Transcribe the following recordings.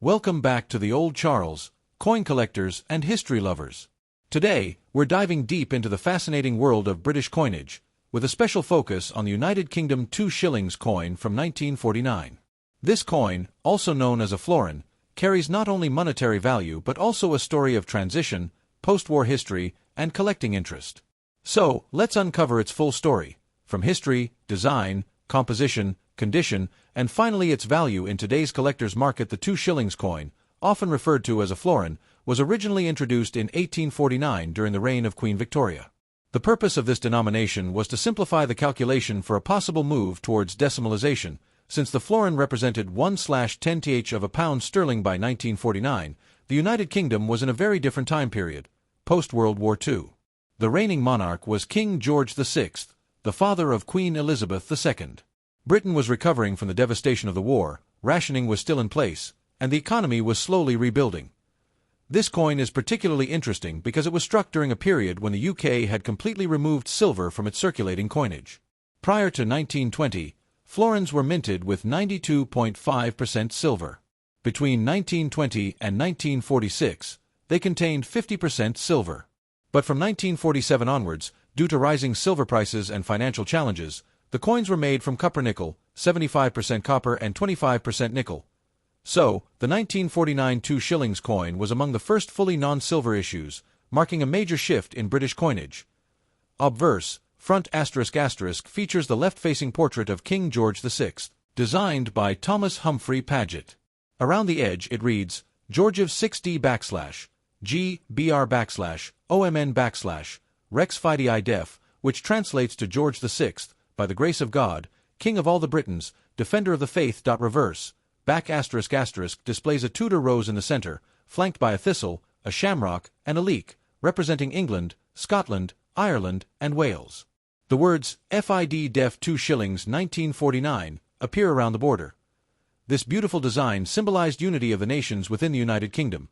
Welcome back to the Old Charles, coin collectors and history lovers. Today, we're diving deep into the fascinating world of British coinage, with a special focus on the United Kingdom Two Shillings coin from 1949. This coin, also known as a florin, carries not only monetary value but also a story of transition, post-war history, and collecting interest. So, let's uncover its full story, from history, design, composition, condition, and finally its value in today's collector's market. The Two Shillings coin, often referred to as a florin, was originally introduced in 1849 during the reign of Queen Victoria. The purpose of this denomination was to simplify the calculation for a possible move towards decimalization, since the florin represented 1/10th of a pound sterling by 1949. The United Kingdom was in a very different time period, post-World War II. The reigning monarch was King George VI, the father of Queen Elizabeth II. Britain was recovering from the devastation of the war, rationing was still in place, and the economy was slowly rebuilding. This coin is particularly interesting because it was struck during a period when the UK had completely removed silver from its circulating coinage. Prior to 1920, florins were minted with 92.5% silver. Between 1920 and 1946, they contained 50% silver. But from 1947 onwards, due to rising silver prices and financial challenges, the coins were made from copper-nickel, 75% copper and 25% nickel. So, the 1949 Two Shillings coin was among the first fully non-silver issues, marking a major shift in British coinage. Obverse, front *** features the left-facing portrait of King George VI, designed by Thomas Humphrey Paget. Around the edge it reads, Georgiv 6D /G BR /OMN Rex Fidei Def, which translates to George VI, by the grace of God, King of all the Britons, Defender of the Faith. Reverse, back *** displays a Tudor rose in the center, flanked by a thistle, a shamrock, and a leek, representing England, Scotland, Ireland, and Wales. The words FID Def 2 Shillings 1949 appear around the border. This beautiful design symbolized unity of the nations within the United Kingdom.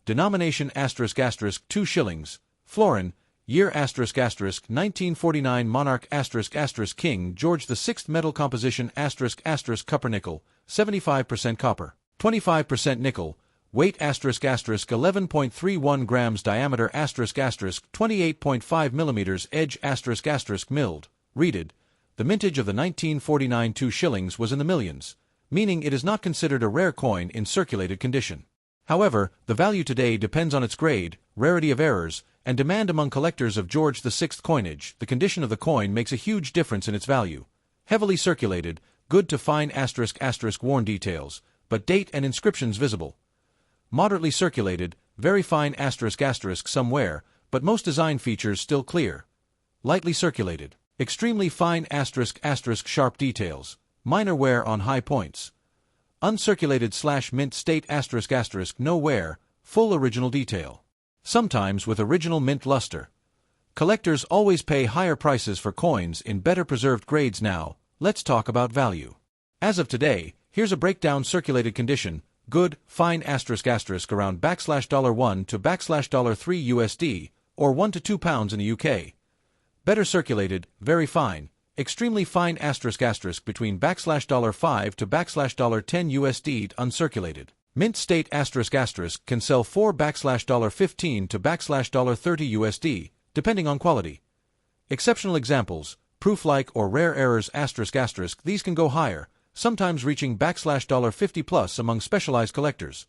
Denomination *** 2 shillings, florin, year *** 1949 monarch *** King George VI metal composition *** copper-nickel, 75% copper, 25% nickel, weight *** 11.31 grams diameter *** 28.5 millimeters edge ** milled, reeded. The mintage of the 1949 Two Shillings was in the millions, meaning it is not considered a rare coin in circulated condition. However, the value today depends on its grade, rarity of errors, and demand among collectors of George VI coinage. The condition of the coin makes a huge difference in its value. Heavily circulated, good to fine ** worn details, but date and inscriptions visible. Moderately circulated, very fine ** some wear, but most design features still clear. Lightly circulated, extremely fine ** sharp details, minor wear on high points. Uncirculated / mint state ** no wear, full original detail. Sometimes with original mint luster. Collectors always pay higher prices for coins in better preserved grades. Now, let's talk about value. As of today, here's a breakdown. Circulated condition, good, fine ** around $1 to $3 USD, or 1 to 2 pounds in the UK. Better circulated, very fine, extremely fine ** between $5 to $10 USD. Uncirculated. Mint state ** can sell for $15 to $30 USD, depending on quality. Exceptional examples, proof-like or rare errors **, these can go higher, sometimes reaching $50 plus among specialized collectors.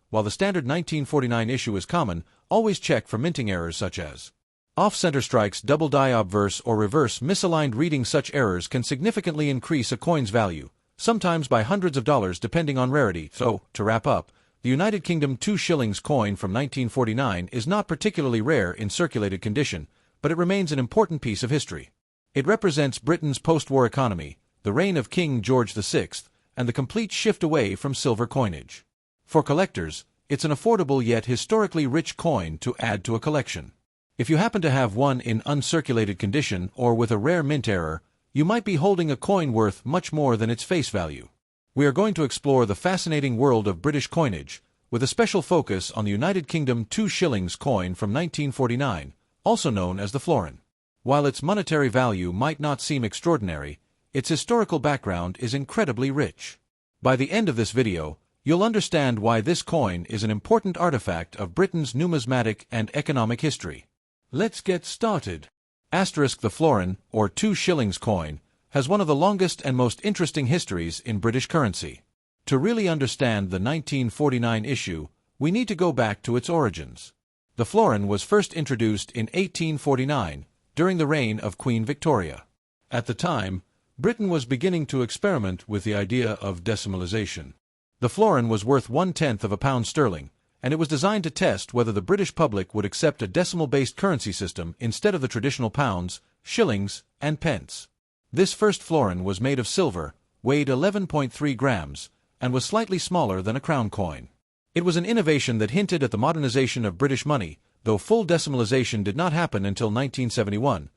While the standard 1949 issue is common, always check for minting errors such as off-center strikes, double die obverse or reverse misaligned reading. Such errors can significantly increase a coin's value, sometimes by hundreds of dollars depending on rarity. So, to wrap up, the United Kingdom Two Shillings coin from 1949 is not particularly rare in circulated condition, but it remains an important piece of history. It represents Britain's post-war economy, the reign of King George VI, and the complete shift away from silver coinage. For collectors, it's an affordable yet historically rich coin to add to a collection. If you happen to have one in uncirculated condition or with a rare mint error, you might be holding a coin worth much more than its face value. We are going to explore the fascinating world of British coinage, with a special focus on the United Kingdom Two Shillings coin from 1949, also known as the florin. While its monetary value might not seem extraordinary, its historical background is incredibly rich. By the end of this video, you'll understand why this coin is an important artifact of Britain's numismatic and economic history. Let's get started. The florin, or 2 shillings coin, has one of the longest and most interesting histories in British currency. To really understand the 1949 issue, we need to go back to its origins. The florin was first introduced in 1849, during the reign of Queen Victoria. At the time, Britain was beginning to experiment with the idea of decimalization. The florin was worth 1/10 of a pound sterling, and it was designed to test whether the British public would accept a decimal-based currency system instead of the traditional pounds, shillings, and pence. This first florin was made of silver, weighed 11.3 grams, and was slightly smaller than a crown coin. It was an innovation that hinted at the modernization of British money, though full decimalization did not happen until 1971.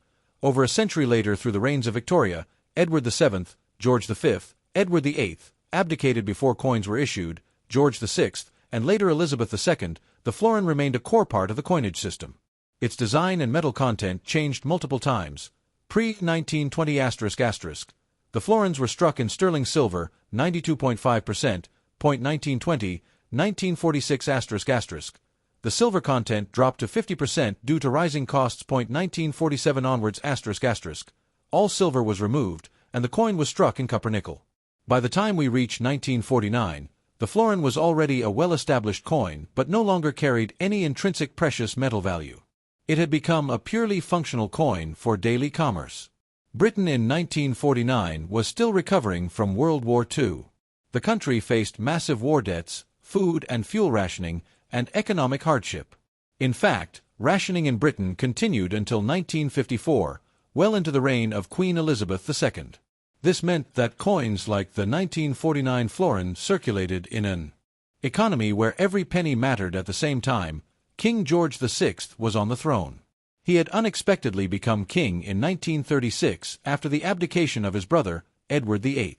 Over a century later, through the reigns of Victoria, Edward VII, George V, Edward VIII, abdicated before coins were issued, George VI, and later Elizabeth II, the florin remained a core part of the coinage system. Its design and metal content changed multiple times. Pre-1920 ***, the florins were struck in sterling silver, 92.5%, 1920, 1946 ***. The silver content dropped to 50% due to rising costs. 1947 onwards ***. All silver was removed, and the coin was struck in copper nickel. By the time we reach 1949, the florin was already a well-established coin, but no longer carried any intrinsic precious metal value. It had become a purely functional coin for daily commerce. Britain in 1949 was still recovering from World War II. The country faced massive war debts, food and fuel rationing, and economic hardship. In fact, rationing in Britain continued until 1954, well into the reign of Queen Elizabeth II. This meant that coins like the 1949 florin circulated in an economy where every penny mattered. At the same time, King George VI was on the throne. He had unexpectedly become king in 1936 after the abdication of his brother, Edward VIII.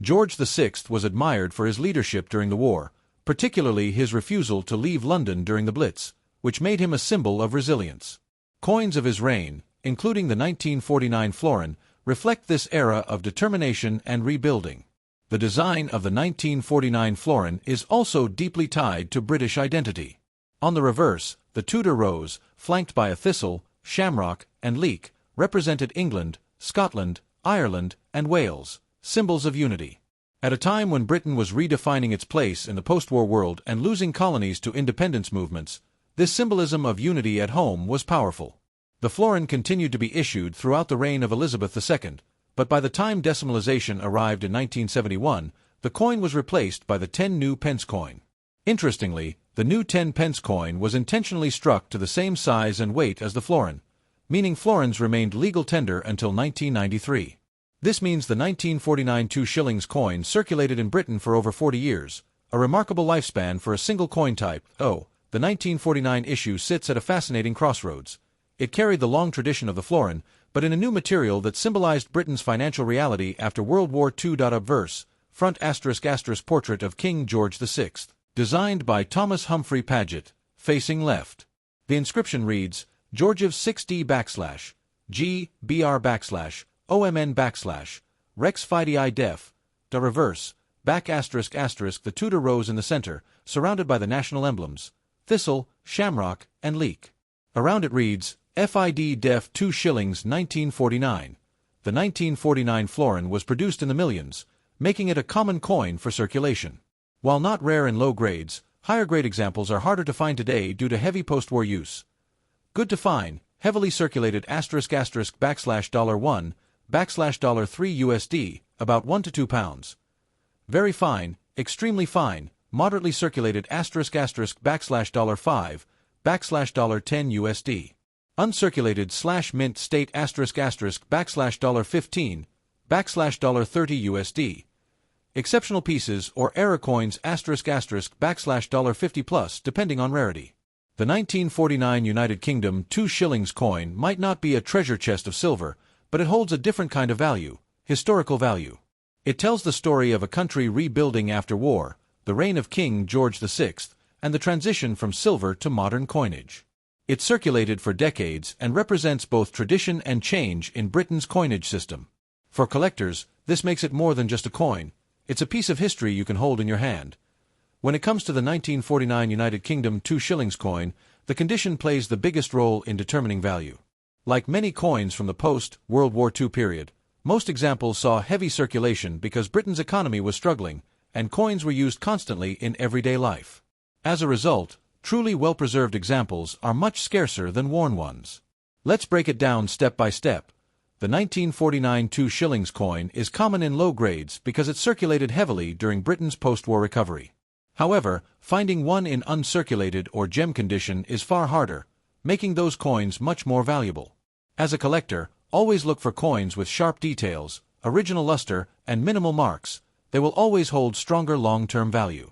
George VI was admired for his leadership during the war, particularly his refusal to leave London during the Blitz, which made him a symbol of resilience. Coins of his reign, including the 1949 florin, reflect this era of determination and rebuilding. The design of the 1949 florin is also deeply tied to British identity. On the reverse, the Tudor rose, flanked by a thistle, shamrock, and leek, represented England, Scotland, Ireland, and Wales, symbols of unity. At a time when Britain was redefining its place in the post-war world and losing colonies to independence movements, this symbolism of unity at home was powerful. The florin continued to be issued throughout the reign of Elizabeth II, but by the time decimalization arrived in 1971, the coin was replaced by the 10 new pence coin. Interestingly, the new 10 pence coin was intentionally struck to the same size and weight as the florin, meaning florins remained legal tender until 1993. This means the 1949 2 shillings coin circulated in Britain for over 40 years, a remarkable lifespan for a single coin type. The 1949 issue sits at a fascinating crossroads. It carried the long tradition of the florin, but in a new material that symbolized Britain's financial reality after World War II. Obverse, front *** portrait of King George VI, designed by Thomas Humphrey Paget, facing left. The inscription reads, George 6D /G BR OMN Rex Fidei Def, the reverse, back ***, the Tudor rose in the center, surrounded by the national emblems, thistle, shamrock, and leek. Around it reads, FID Def 2 shillings 1949. The 1949 florin was produced in the millions, making it a common coin for circulation. While not rare in low grades, higher grade examples are harder to find today due to heavy post-war use. Good to find, heavily circulated ***, $1, $3 USD, about 1 to 2 pounds. Very fine, extremely fine, moderately circulated ***, $5, $10 USD. Uncirculated /mint state ***, $15, $30 USD. Exceptional pieces or error coins ***, $50 plus, depending on rarity. The 1949 United Kingdom Two Shillings coin might not be a treasure chest of silver, but it holds a different kind of value, historical value. It tells the story of a country rebuilding after war, the reign of King George VI, and the transition from silver to modern coinage. It circulated for decades and represents both tradition and change in Britain's coinage system. For collectors, this makes it more than just a coin. It's a piece of history you can hold in your hand. When it comes to the 1949 United Kingdom Two Shillings coin, the condition plays the biggest role in determining value. Like many coins from the post-World War II period, most examples saw heavy circulation because Britain's economy was struggling, and coins were used constantly in everyday life. As a result, truly well-preserved examples are much scarcer than worn ones. Let's break it down step by step. The 1949 Two Shillings coin is common in low grades because it circulated heavily during Britain's post-war recovery. However, finding one in uncirculated or gem condition is far harder, making those coins much more valuable. As a collector, always look for coins with sharp details, original luster, and minimal marks. They will always hold stronger long-term value.